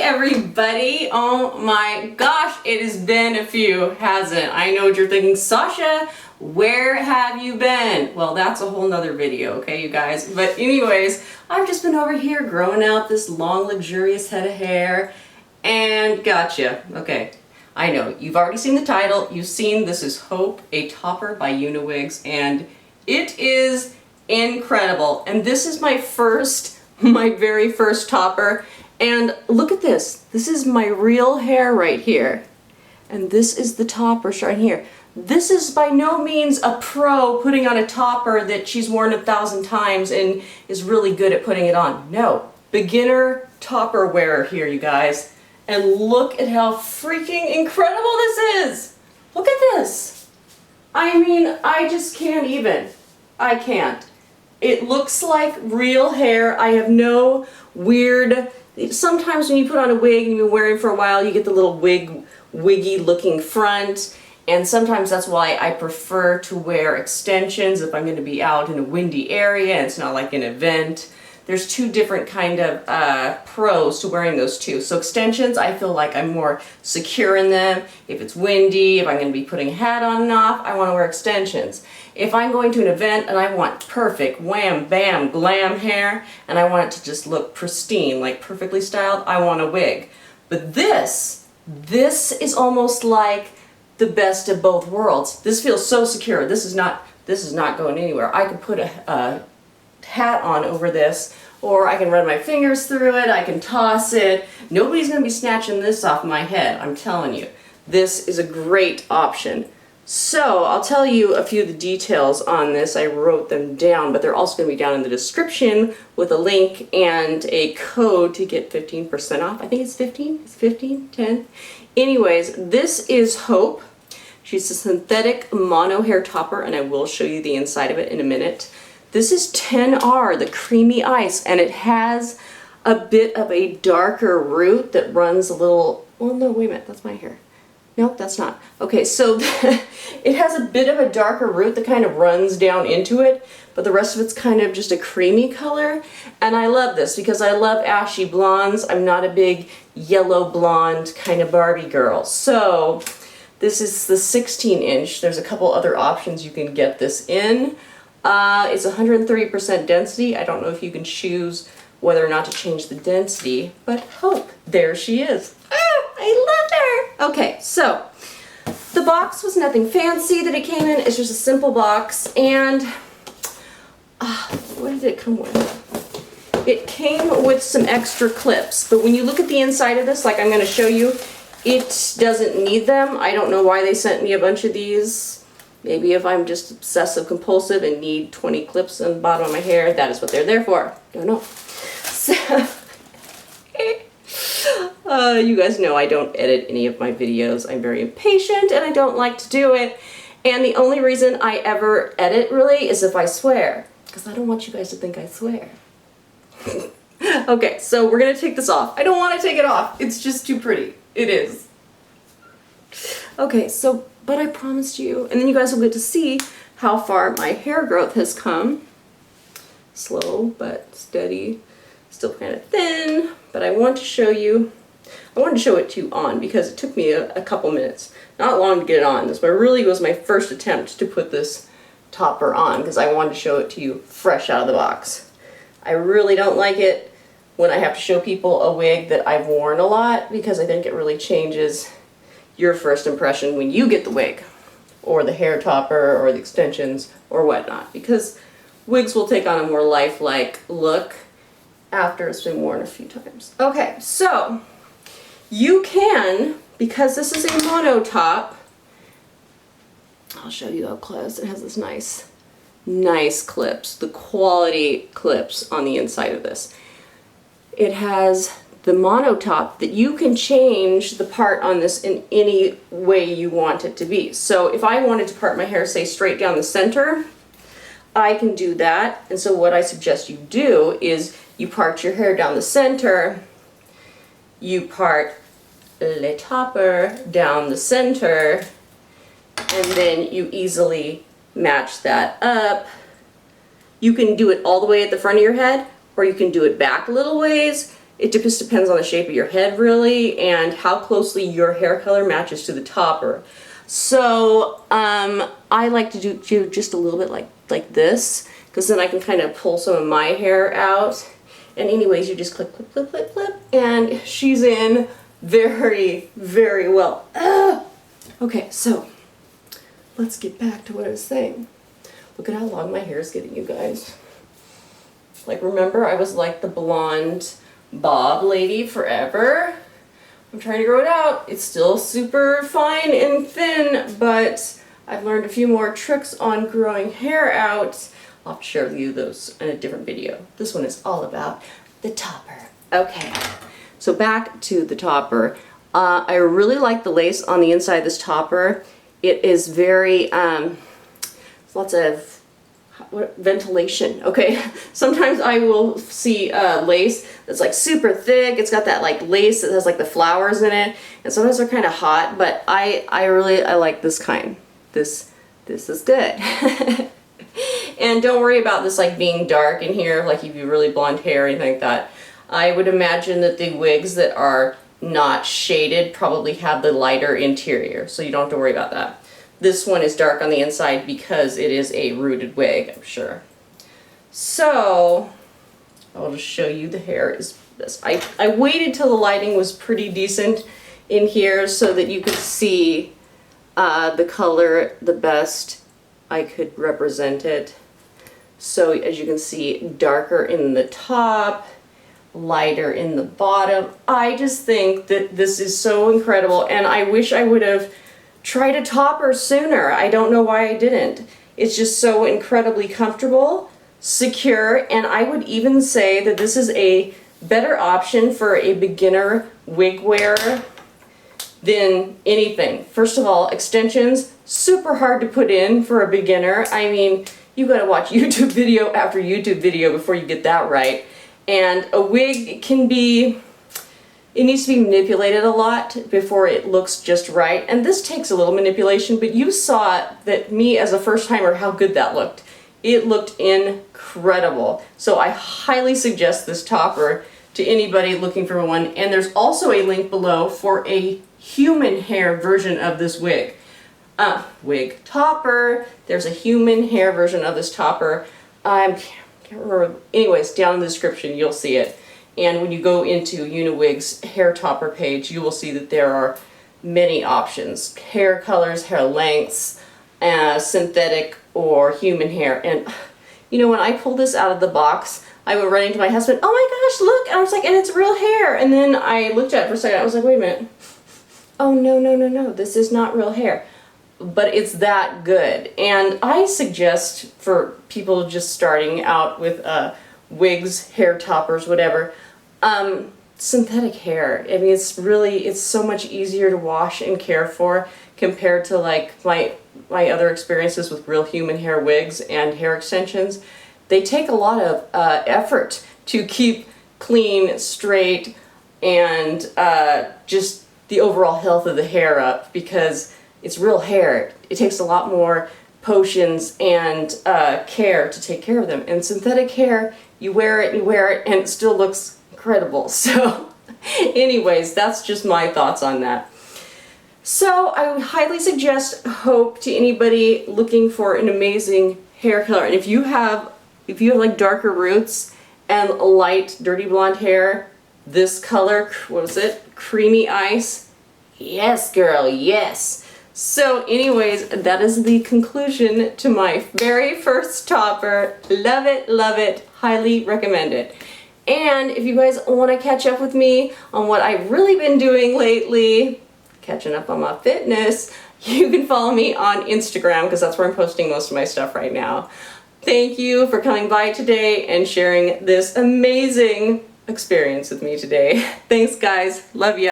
everybody. Oh my gosh, it has been a few, hasn't? I know what you're thinking, Sasha, where have you been? Well, that's a whole nother video, okay, you guys? But anyways, I've just been over here growing out this long, luxurious head of hair, and gotcha. Okay, I know, you've already seen the title, you've seen this is Hope, a topper by Uniwigs, and it is incredible. And this is my very first topper. And look at this. This is my real hair right here. And this is the topper right here. This is by no means a pro putting on a topper that she's worn 1,000 times and is really good at putting it on. No, beginner topper wearer here, you guys. And look at how freaking incredible this is. Look at this. I mean, I just can't even. I can't. It looks like real hair. I have no weird... Sometimes when you put on a wig and you're wearing it for a while, you get the little wiggy looking front. And sometimes that's why I prefer to wear extensions if I'm going to be out in a windy area and it's not like an event. There's two different kind of pros to wearing those two. So extensions, I feel like I'm more secure in them. If it's windy, if I'm going to be putting a hat on and off, I want to wear extensions. If I'm going to an event and I want perfect wham, bam, glam hair, and I want it to just look pristine, like perfectly styled, I want a wig. But this is almost like the best of both worlds. This feels so secure. This is not going anywhere. I could put a hat on over this, or I can run my fingers through it, I can toss it. Nobody's going to be snatching this off my head, I'm telling you. This is a great option. So I'll tell you a few of the details on this. I wrote them down, but they're also going to be down in the description with a link and a code to get 15% off. I think it's 15? It's 15? 10? Anyways, this is Hope. She's a synthetic mono hair topper, and I will show you the inside of it in a minute. This is 10R, the creamy ice, and it has a bit of a darker root that runs a little, well, no, wait a minute, that's my hair. Nope, that's not. Okay, so it has a bit of a darker root that kind of runs down into it, but the rest of it's kind of just a creamy color. And I love this because I love ashy blondes. I'm not a big yellow blonde kind of Barbie girl. So this is the 16-inch. There's a couple other options you can get this in. It's 130% density. I don't know if you can choose whether or not to change the density, but Hope, there she is. Oh, I love her! Okay, so the box was nothing fancy that it came in. It's just a simple box, and what did it come with? It came with some extra clips, but when you look at the inside of this, like I'm going to show you, it doesn't need them. I don't know why they sent me a bunch of these. Maybe if I'm just obsessive compulsive and need 20 clips on the bottom of my hair, that is what they're there for. Don't know. So, you guys know I don't edit any of my videos. I'm very impatient and I don't like to do it. And the only reason I ever edit really is if I swear, because I don't want you guys to think I swear. Okay, so we're gonna take this off. I don't want to take it off. It's just too pretty. It is. Okay, so, but I promised you, and then you guys will get to see how far my hair growth has come. Slow but steady. Still kind of thin, but I want to show you, I wanted to show it to you on because it took me a couple minutes, not long to get it on. This really was my first attempt to put this topper on because I wanted to show it to you fresh out of the box. I really don't like it when I have to show people a wig that I've worn a lot because I think it really changes your first impression when you get the wig or the hair topper or the extensions or whatnot, because wigs will take on a more lifelike look after it's been worn a few times. Okay, so you can, because this is a mono top, I'll show you up close. It has this nice clips, the quality clips on the inside of this. It has the mono top that you can change the part on this in any way you want it to be. So if I wanted to part my hair, say straight down the center, I can do that. And so what I suggest you do is you part your hair down the center, you part le topper down the center, and then you easily match that up. You can do it all the way at the front of your head, or you can do it back a little ways. it just depends on the shape of your head really and how closely your hair color matches to the topper. So I like to do just a little bit like this, because then I can kind of pull some of my hair out. And anyways, you just clip, clip, clip, clip, clip, and she's in very, very well. Okay, so let's get back to what I was saying. Look at how long my hair is getting, you guys. Like, remember, I was like the blonde bob lady forever. I'm trying to grow it out. It's still super fine and thin, but I've learned a few more tricks on growing hair out. I'll have to share with you those in a different video. This one is all about the topper. Okay, so back to the topper. I really like the lace on the inside of this topper. It is very, lots of ventilation, okay? Sometimes I will see lace that's like super thick. It's got that like lace that has like the flowers in it, and sometimes they're kind of hot, but I like this kind. This is good. And don't worry about this like being dark in here, like if you have really blonde hair or anything like that. I would imagine that the wigs that are not shaded probably have the lighter interior, so you don't have to worry about that. This one is dark on the inside because it is a rooted wig, I'm sure. So I'll just show you the hair is this. I waited till the lighting was pretty decent in here so that you could see the color the best I could represent it. So as you can see, darker in the top, lighter in the bottom. I just think that this is so incredible, and I wish I would have tried a topper sooner. I don't know why I didn't. It's just so incredibly comfortable, secure, and I would even say that this is a better option for a beginner wig wearer than anything. First of all, extensions, super hard to put in for a beginner. I mean, you gotta watch YouTube video after YouTube video before you get that right. And a wig can be, it needs to be manipulated a lot before it looks just right. And this takes a little manipulation, but you saw that me as a first timer, how good that looked. It looked incredible. So I highly suggest this topper to anybody looking for one. And there's also a link below for a human hair version of this wig. Wig topper. There's a human hair version of this topper. I can't remember. Anyways, down in the description you'll see it. And when you go into Uniwigs hair topper page, you will see that there are many options. Hair colors, hair lengths, synthetic or human hair. And you know, when I pulled this out of the box, I went running to my husband, oh my gosh, look! And I was like, and it's real hair. And then I looked at it for a second, I was like, wait a minute. Oh no, no, no, no, this is not real hair. But it's that good. And I suggest for people just starting out with wigs, hair toppers, whatever, synthetic hair. I mean, it's so much easier to wash and care for compared to like my other experiences with real human hair wigs and hair extensions. They take a lot of effort to keep clean, straight, and just the overall health of the hair up, because it's real hair. It takes a lot more potions and care to take care of them. And synthetic hair, you wear it, and it still looks incredible. So anyways, that's just my thoughts on that. So I would highly suggest Hope to anybody looking for an amazing hair color. And if you have like darker roots and light dirty blonde hair, this color, what was it? Creamy Ice. Yes, girl, yes. So anyways, that is the conclusion to my very first topper. Love it, highly recommend it. And if you guys want to catch up with me on what I've really been doing lately, catching up on my fitness, you can follow me on Instagram, because that's where I'm posting most of my stuff right now. Thank you for coming by today and sharing this amazing experience with me today. Thanks guys, love ya.